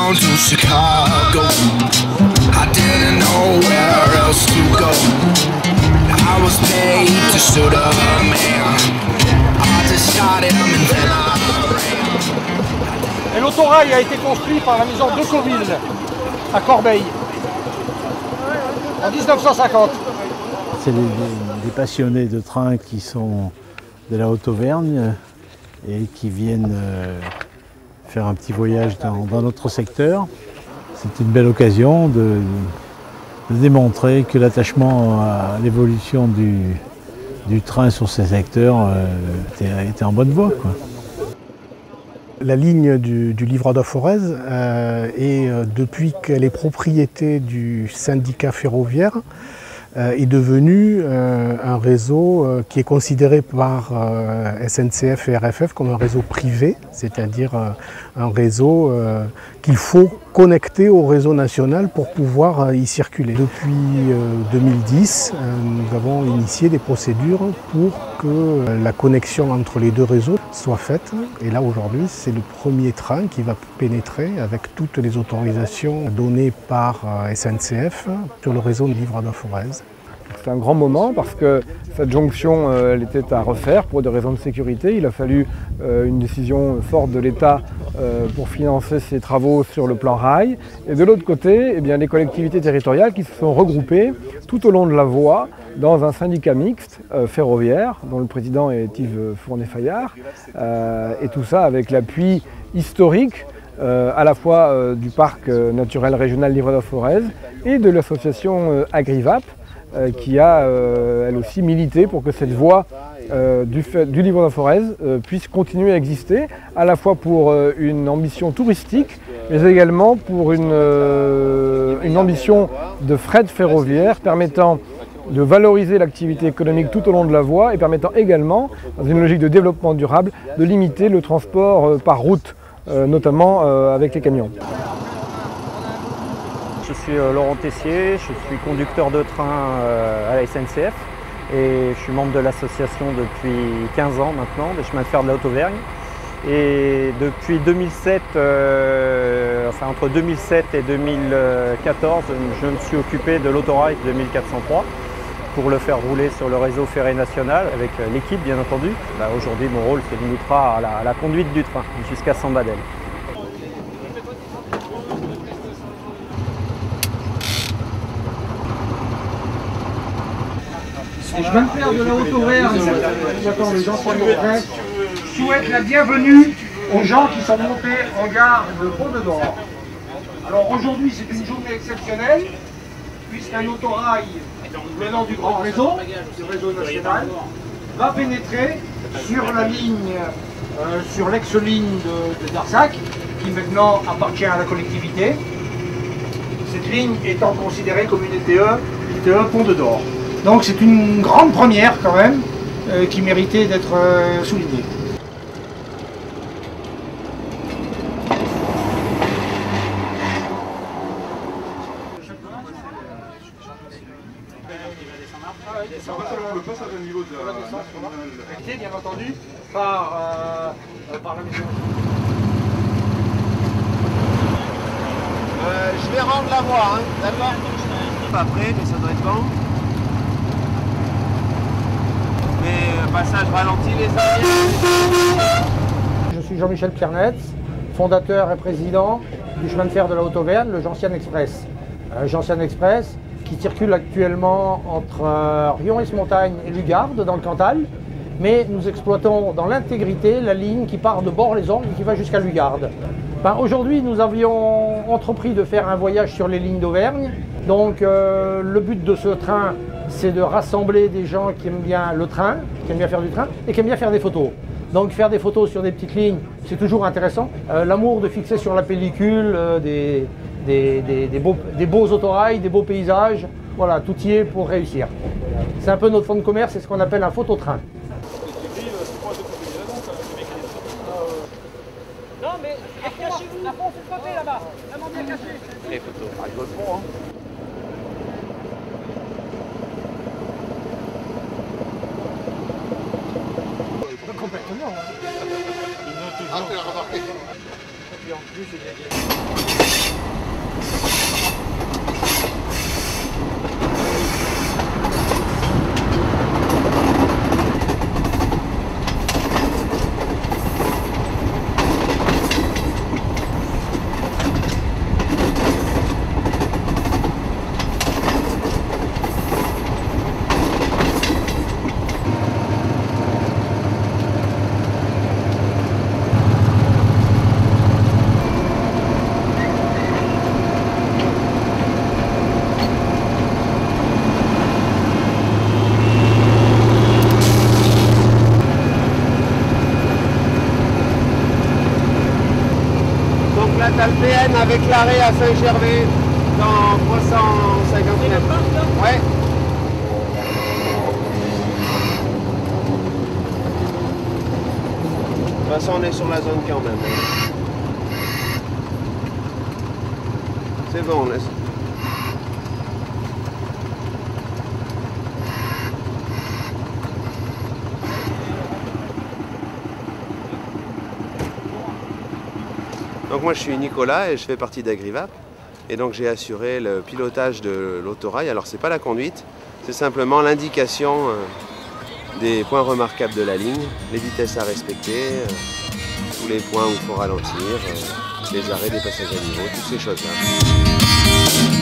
down to Chicago. I didn't know where else to go. I was paid to shoot a man. I just shot him and then I ran. Et l'autorail a été construit par la maison de Coville à Corbeil en 1950. C'est des passionnés de train qui sont de la Haute-Auvergne et qui viennent faire un petit voyage dans notre secteur. C'est une belle occasion de démontrer que l'attachement à l'évolution du train sur ces secteurs était en bonne voie, quoi. La ligne du Livre de Forez est, depuis qu'elle est propriété du syndicat ferroviaire, est devenu un réseau qui est considéré par SNCF et RFF comme un réseau privé, c'est-à-dire un réseau qu'il faut connecter au réseau national pour pouvoir y circuler. Depuis 2010, nous avons initié des procédures pour que la connexion entre les deux réseaux soit faite. Et là aujourd'hui, c'est le premier train qui va pénétrer avec toutes les autorisations données par SNCF sur le réseau de Livre de Forez. C'est un grand moment parce que cette jonction elle était à refaire pour des raisons de sécurité. Il a fallu une décision forte de l'État pour financer ces travaux sur le plan rail. Et de l'autre côté, eh bien, les collectivités territoriales qui se sont regroupées tout au long de la voie dans un syndicat mixte ferroviaire dont le président est Yves Fournet-Fayard. Et tout ça avec l'appui historique à la fois du parc naturel régional Livre de Forez et de l'association Agrivap, qui a elle aussi milité pour que cette voie du Livre de Forez puisse continuer à exister, à la fois pour une ambition touristique, mais également pour une ambition de fret ferroviaire permettant de valoriser l'activité économique tout au long de la voie et permettant également, dans une logique de développement durable, de limiter le transport par route, notamment avec les camions. Je suis Laurent Tessier, je suis conducteur de train à la SNCF et je suis membre de l'association depuis 15 ans maintenant, des chemins de fer de la Haute-Auvergne. Et depuis 2007, enfin entre 2007 et 2014, je me suis occupé de l'autorail 2403 pour le faire rouler sur le réseau ferré national avec l'équipe bien entendu. Aujourd'hui mon rôle se limitera à la conduite du train jusqu'à Sambadel. Les chemins de fer de la Haute-Auvergne, j'attends les gens pour le train, souhaite la bienvenue aux gens qui sont montés en gare de Pont-de-Dor. Alors aujourd'hui c'est une journée exceptionnelle, puisqu'un autorail venant du grand réseau, du réseau national, va pénétrer sur la ligne, sur l'ex-ligne de Darsac, qui maintenant appartient à la collectivité. Cette ligne étant considérée comme une ITE Pont-de-Dor. Donc c'est une grande première quand même, qui méritait d'être soulignée. Le passage au niveau de la descente, bien entendu, par la maison. Je vais rendre la voie, hein, d'accord? Pas prêt, mais ça doit être bon. Mais passage ralenti, les amis. Je suis Jean-Michel Piernetz, fondateur et président du chemin de fer de la Haute-Auvergne, le Gentiane Express. Gentiane Express qui circule actuellement entre Rion-et-Montagne et Lugarde dans le Cantal, mais nous exploitons dans l'intégrité la ligne qui part de Bord-les-Orgues et qui va jusqu'à Lugarde. Aujourd'hui, nous avions entrepris de faire un voyage sur les lignes d'Auvergne. Donc le but de ce train, c'est de rassembler des gens qui aiment bien le train, qui aiment bien faire du train et qui aiment bien faire des photos. Donc faire des photos sur des petites lignes, c'est toujours intéressant. L'amour de fixer sur la pellicule des beaux autorails, des beaux paysages, voilà, tout y est pour réussir. C'est un peu notre fonds de commerce, c'est ce qu'on appelle un phototrain. Non mais cachez-vous, la fond c'est côté là-bas, la main bien cachée. Les photos, à le fond, hein. Complètement. Ah, tu l'as remarqué. puis en plus il y a... La TALPN avec l'arrêt à Saint-Gervais dans 350 mètres. Ouais. De toute façon, on est sur la zone quand même. C'est bon, on laisse. Donc moi je suis Nicolas et je fais partie d'Agrivap et donc j'ai assuré le pilotage de l'autorail. Alors c'est pas la conduite, c'est simplement l'indication des points remarquables de la ligne, les vitesses à respecter, tous les points où il faut ralentir, les arrêts des passages à niveau, toutes ces choses-là.